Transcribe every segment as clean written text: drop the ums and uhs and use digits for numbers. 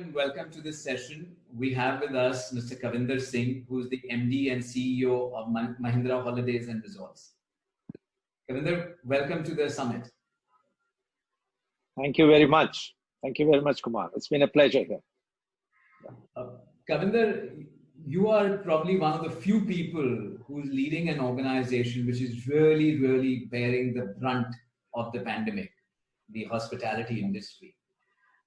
and welcome to this session. We have with us Mr. Kavinder Singh, who is the MD and CEO of Mahindra Holidays and Resorts. Kavinder, welcome to the summit. Thank you very much. Thank you very much, Kumar. It's been a pleasure here. Kavinder, you are probably one of the few people who's leading an organization which is really bearing the brunt of the pandemic, the hospitality industry.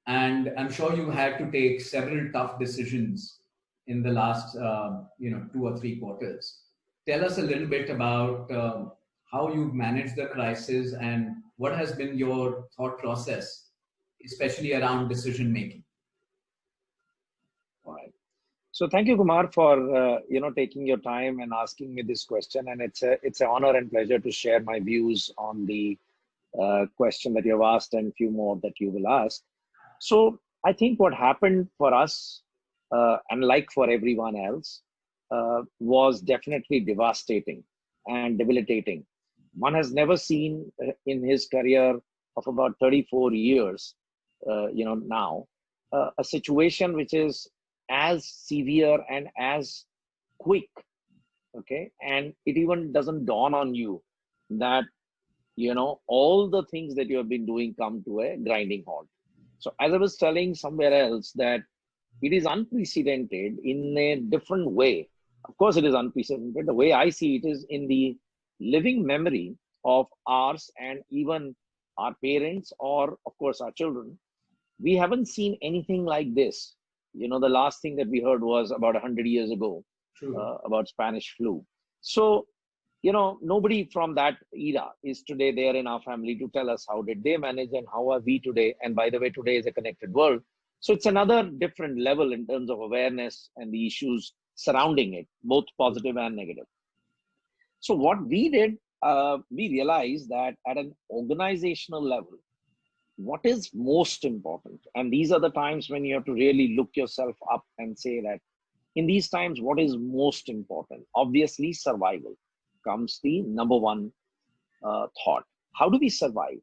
And I'm sure you had to take several tough decisions in the last, 2 or 3 quarters. Tell us a little bit about how you've managed the crisis and what has been your thought process, especially around decision making. All right. So thank you, Kumar, for taking your time and asking me this question. And it's an honor and pleasure to share my views on the question that you have asked and few more that you will ask. So I think what happened for us, and like for everyone else, was definitely devastating and debilitating. One has never seen in his career of about 34 years, now, a situation which is as severe and as quick, okay? And it even doesn't dawn on you that, all the things that you have been doing come to a grinding halt. So as I was telling somewhere else that it is unprecedented in a different way. Of course, it is unprecedented. The way I see it is in the living memory of ours and even our parents or, of course, our children. We haven't seen anything like this. The last thing that we heard was about 100 years ago, about Spanish flu. So, nobody from that era is today there in our family to tell us how did they manage and how are we today. And by the way, today is a connected world. So it's another different level in terms of awareness and the issues surrounding it, both positive and negative. So what we did, we realized that at an organizational level, what is most important? And these are the times when you have to really look yourself up and say that in these times, what is most important? Obviously, survival comes the number one thought. How do we survive?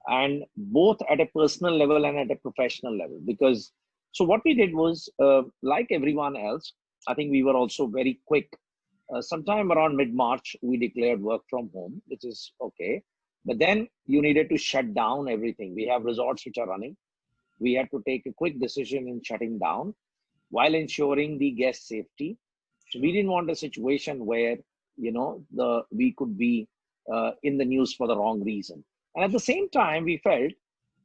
And both at a personal level and at a professional level. Because, so what we did was, like everyone else, I think we were also very quick. Sometime around mid-March, we declared work from home, which is okay. But then you needed to shut down everything. We have resorts which are running. We had to take a quick decision in shutting down while ensuring the guest safety. So we didn't want a situation where we could be in the news for the wrong reason. And at the same time, we felt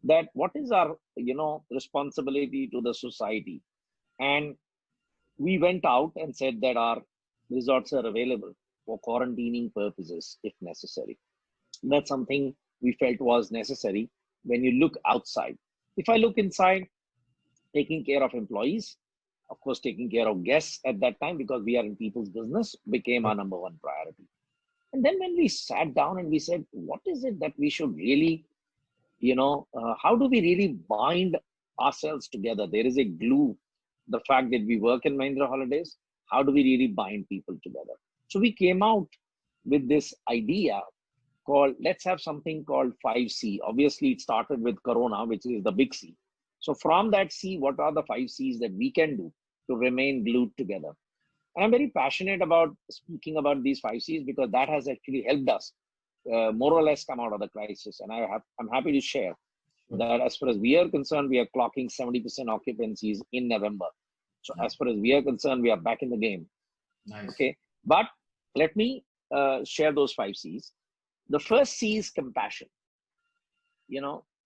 that what is our, responsibility to the society? And we went out and said that our resorts are available for quarantining purposes if necessary. That's something we felt was necessary when you look outside. If I look inside, taking care of employees, of course, taking care of guests at that time, because we are in people's business, became our number one priority. And then when we sat down and we said, what is it that we should really, how do we really bind ourselves together? There is a glue, the fact that we work in Mahindra Holidays, how do we really bind people together? So we came out with this idea called, let's have something called 5C. Obviously, it started with Corona, which is the big C. So from that C, what are the 5 Cs that we can do to remain glued together? And I'm very passionate about speaking about these 5 Cs because that has actually helped us more or less come out of the crisis. And I'm happy to share that as far as we are concerned, we are clocking 70% occupancies in November. So as far as we are concerned, we are back in the game. Nice. Okay. But let me share those 5 Cs. The first C is compassion.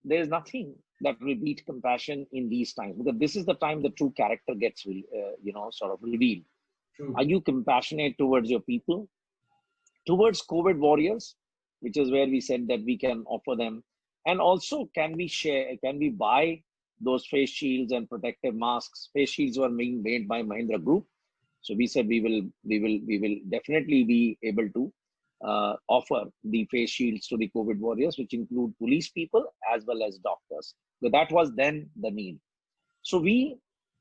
There's nothing that will beat compassion in these times, because this is the time the true character gets, sort of revealed. True. Are you compassionate towards your people, towards COVID warriors, which is where we said that we can offer them, and also can we buy those face shields and protective masks? Face shields were being made by Mahindra Group, so we said we will definitely be able to offer the face shields to the COVID warriors, which include police people as well as doctors. So that was then the need. So we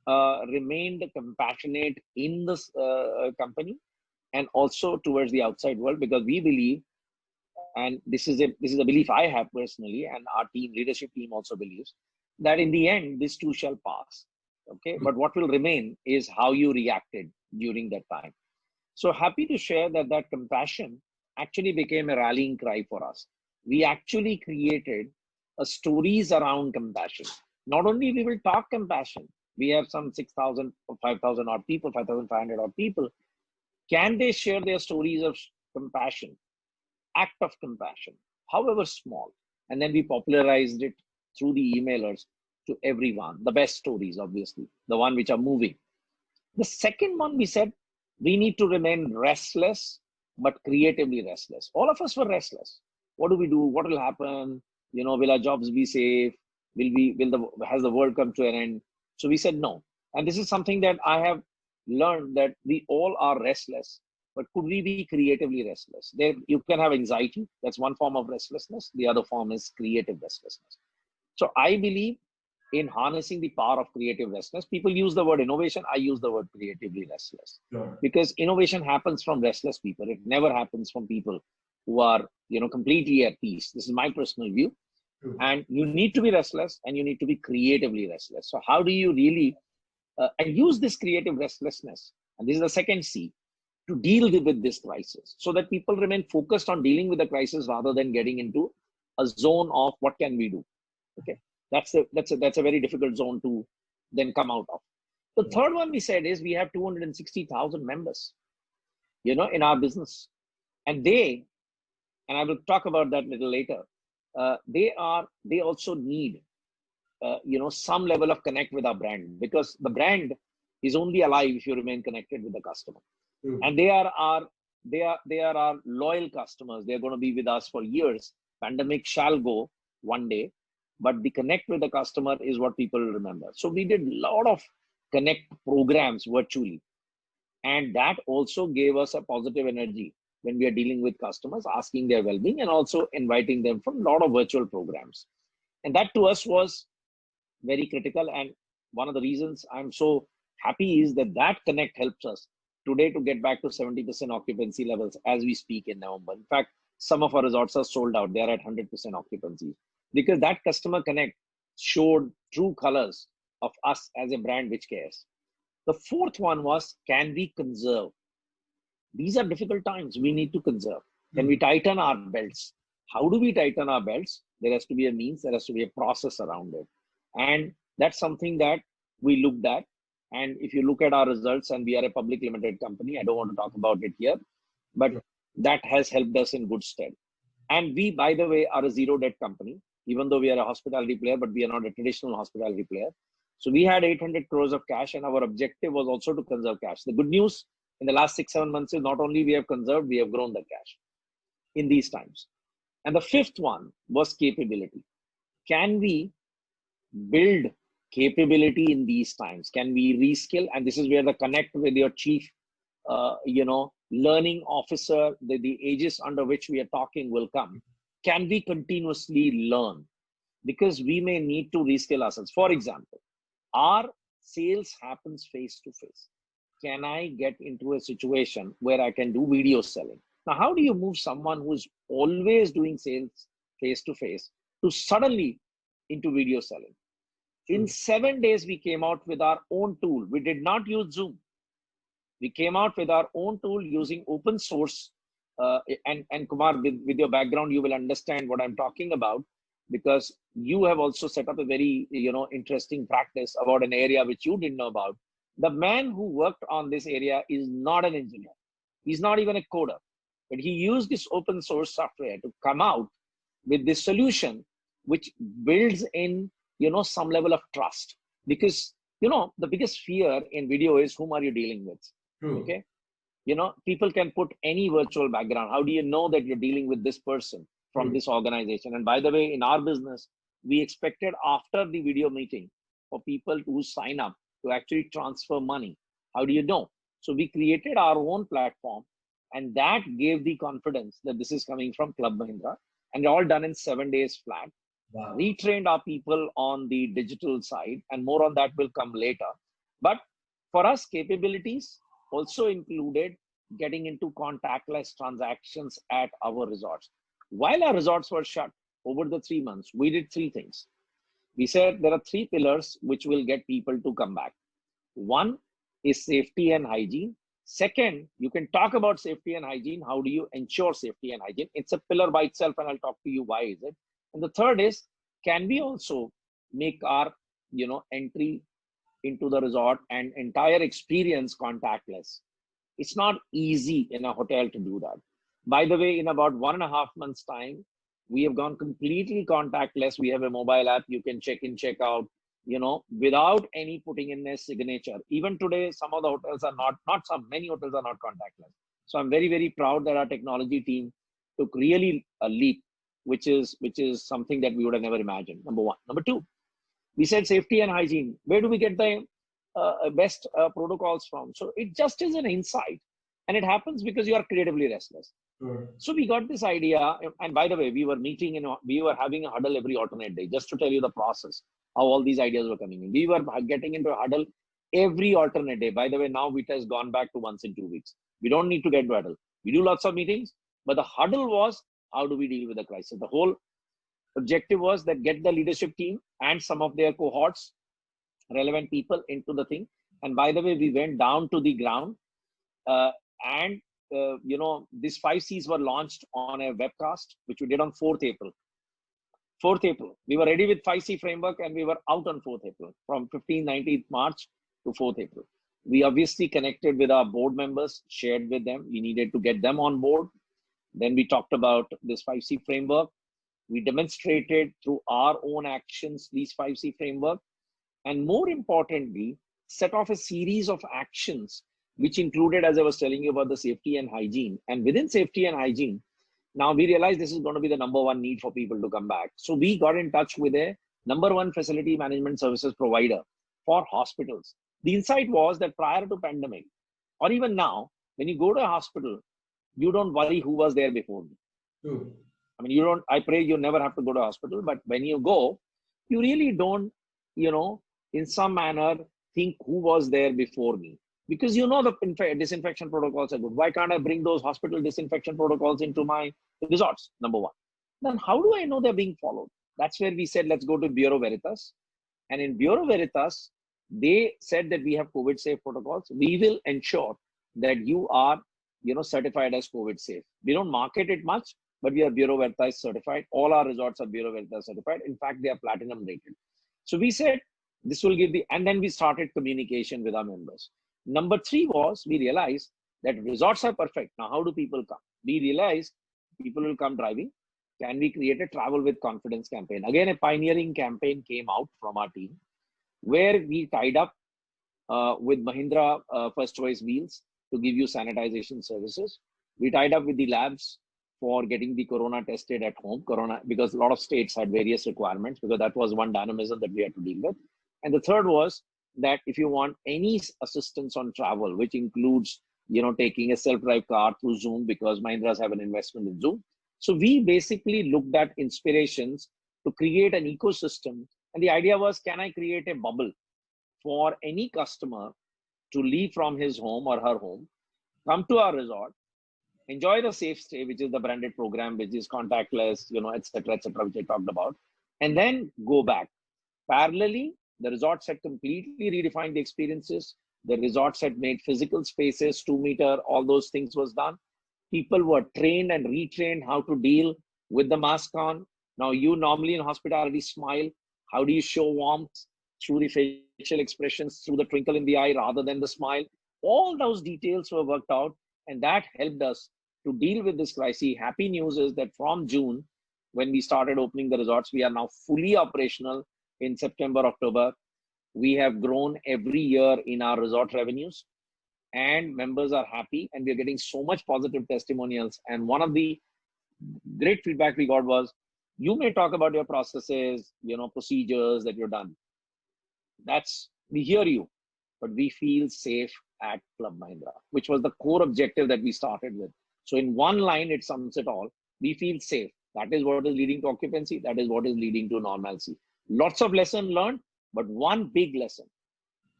remained compassionate in this company and also towards the outside world, because we believe, and this is a belief I have personally, and our leadership team also believes, that in the end, this too shall pass. Okay, but what will remain is how you reacted during that time. So happy to share that that compassion actually became a rallying cry for us. We actually created stories around compassion. Not only we will talk compassion, we have some 6,000 or 5,000 odd people, 5,500 odd people. Can they share their stories of compassion, act of compassion, however small? And then we popularized it through the emailers to everyone. The best stories, obviously, the one which are moving. The second one, we said, we need to remain restless, but creatively restless. All of us were restless. What do we do? What will happen? You know, will our jobs be safe? Has the world come to an end? So we said no. And this is something that I have learned, that we all are restless, but could we be creatively restless? There, you can have anxiety. That's one form of restlessness. The other form is creative restlessness. So I believe in harnessing the power of creative restlessness. People use the word innovation. I use the word creatively restless. Sure. Because innovation happens from restless people. It never happens from people who are, completely at peace. This is my personal view. True. And you need to be restless and you need to be creatively restless. So how do you really and use this creative restlessness? And this is the second C, to deal with this crisis, so that people remain focused on dealing with the crisis rather than getting into a zone of what can we do. Okay, that's a very difficult zone to then come out of. The third one we said is we have 260,000 members, in our business, and I will talk about that a little later. They also need some level of connect with our brand, because the brand is only alive if you remain connected with the customer. And they are our loyal customers. They're going to be with us for years. Pandemic shall go one day, but the connect with the customer is what people remember. So we did a lot of connect programs virtually, and that also gave us a positive energy when we are dealing with customers, asking their well-being, and also inviting them from a lot of virtual programs. And that to us was very critical. And one of the reasons I'm so happy is that connect helps us today to get back to 70% occupancy levels as we speak in November. In fact, some of our resorts are sold out. They're at 100% occupancy, because that customer connect showed true colors of us as a brand which cares. The fourth one was, can we conserve? These are difficult times. We need to conserve. Can we tighten our belts? How do we tighten our belts? There has to be a means, there has to be a process around it. And that's something that we looked at. And if you look at our results, and we are a public limited company, I don't want to talk about it here, but that has helped us in good stead. And we, by the way, are a zero debt company, even though we are a hospitality player, but we are not a traditional hospitality player. So we had 800 crores of cash, and our objective was also to conserve cash. The good news in the last 6-7 months is not only we have conserved, we have grown the cash in these times. And the fifth one was capability. Can we build capability in these times? Can we reskill? And this is where the connect with your chief, learning officer, the aegis under which we are talking will come. Can we continuously learn? Because we may need to reskill ourselves. For example, our sales happens face to face. Can I get into a situation where I can do video selling? Now, how do you move someone who's always doing sales face to face to suddenly into video selling? In 7 days, we came out with our own tool. We did not use Zoom. We came out with our own tool using open source. And Kumar, with your background, you will understand what I'm talking about, because you have also set up a very interesting practice about an area which you didn't know about. The man who worked on this area is not an engineer. He's not even a coder, but he used this open source software to come out with this solution, which builds in some level of trust. Because the biggest fear in video is, whom are you dealing with? True. Okay, people can put any virtual background. How do you know that you're dealing with this person from this organization? And by the way, in our business, we expected after the video meeting for people to sign up to actually transfer money. How do you know? So we created our own platform, and that gave the confidence that this is coming from Club Mahindra, and all done in 7 days flat. Wow. Retrained our people on the digital side, and more on that will come later. But for us, capabilities also included getting into contactless transactions at our resorts. While our resorts were shut over the 3 months, we did 3 things. We said there are 3 pillars which will get people to come back. One is safety and hygiene. Second, you can talk about safety and hygiene. How do you ensure safety and hygiene? It's a pillar by itself, and I'll talk to you why is it. And the third is, can we also make our entry into the resort and entire experience contactless? It's not easy in a hotel to do that. By the way, in about 1.5 months' time, we have gone completely contactless. We have a mobile app. You can check in, check out, without any putting in a signature. Even today, some of the hotels are not some, many hotels are not contactless. So I'm very, very proud that our technology team took really a leap, which is something that we would have never imagined. Number one. Number two, we said safety and hygiene. Where do we get the best protocols from? So it just is an insight, and it happens because you are creatively restless. Sure. So we got this idea, and by the way, we were having a huddle every alternate day, just to tell you the process, how all these ideas were coming in. We were getting into a huddle every alternate day. By the way, now it has gone back to once in 2 weeks. We don't need to get to huddle. We do lots of meetings, but the huddle was, how do we deal with the crisis? The whole objective was that get the leadership team and some of their cohorts, relevant people, into the thing. And by the way, we went down to the ground, and these 5 C's were launched on a webcast, which we did on 4th April. 4th April. We were ready with 5C framework, and we were out on 4th April, from 15th, 19th March to 4th April. We obviously connected with our board members, shared with them. We needed to get them on board. Then we talked about this 5C framework. We demonstrated through our own actions these 5C framework, and more importantly, set off a series of actions, which included, as I was telling you, about the safety and hygiene. And within safety and hygiene, now we realized this is going to be the number one need for people to come back. So we got in touch with a number one facility management services provider for hospitals. The insight was that prior to pandemic, or even now, when you go to a hospital, you don't worry who was there before me. True. I mean, I pray you never have to go to hospital, but when you go, you really don't, in some manner, think who was there before me. Because the disinfection protocols are good. Why can't I bring those hospital disinfection protocols into my resorts? Number one. Then how do I know they're being followed? That's where we said, let's go to Bureau Veritas. And in Bureau Veritas, they said that we have COVID safe protocols. We will ensure that you are, certified as COVID safe. We don't market it much, but we are Bureau Veritas certified. All our resorts are Bureau Veritas certified. In fact, they are platinum rated. So we said, this will give and then we started communication with our members. Number 3 was, we realized that resorts are perfect. Now, how do people come? We realized people will come driving. Can we create a travel with confidence campaign? Again, a pioneering campaign came out from our team, where we tied up with Mahindra First Choice Wheels to give you sanitization services. We tied up with the labs for getting the corona tested at home, because a lot of states had various requirements, because that was one dynamism that we had to deal with. And the third was that if you want any assistance on travel, which includes, taking a self-drive car through Zoom, because Mahindras have an investment in Zoom. So we basically looked at inspirations to create an ecosystem. And the idea was, can I create a bubble for any customer to leave from his home or her home, come to our resort, enjoy the safe stay, which is the branded program, which is contactless, et cetera, which I talked about, and then go back. Parallelly, the resorts had completely redefined the experiences. The resorts had made physical spaces, 2 meter, all those things was done. People were trained and retrained how to deal with the mask on. Now, you normally in hospitality smile. How do you show warmth? Through the facial expressions, through the twinkle in the eye rather than the smile. All those details were worked out, and that helped us to deal with this crisis. Happy news is that from June, when we started opening the resorts, we are now fully operational. In September, October, we have grown every year in our resort revenues, and members are happy, and we are getting so much positive testimonials. And one of the great feedback we got was, you may talk about your processes, procedures that you've done. We hear you, but we feel safe at Club Mahindra, which was the core objective that we started with. So in one line, it sums it all. We feel safe. That is what is leading to occupancy. That is what is leading to normalcy. Lots of lessons learned, but one big lesson: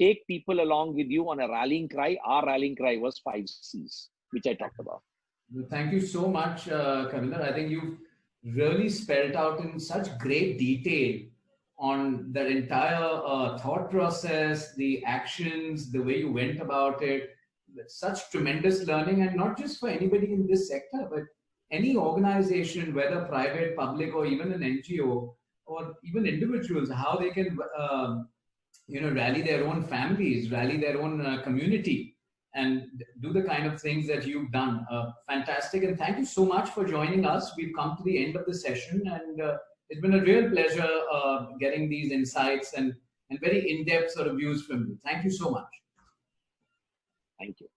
take people along with you on a rallying cry. Our rallying cry was 5 C's, which I talked about. Thank you so much, Kavinder. I think you've really spelled out in such great detail on that entire thought process, the actions, the way you went about it. Such tremendous learning, and not just for anybody in this sector, but any organization, whether private, public, or even an NGO, or even individuals, how they can rally their own families, rally their own community, and do the kind of things that you've done. Fantastic, and thank you so much for joining us. We've come to the end of the session, and it's been a real pleasure getting these insights and very in-depth sort of views from you. Thank you so much. Thank you.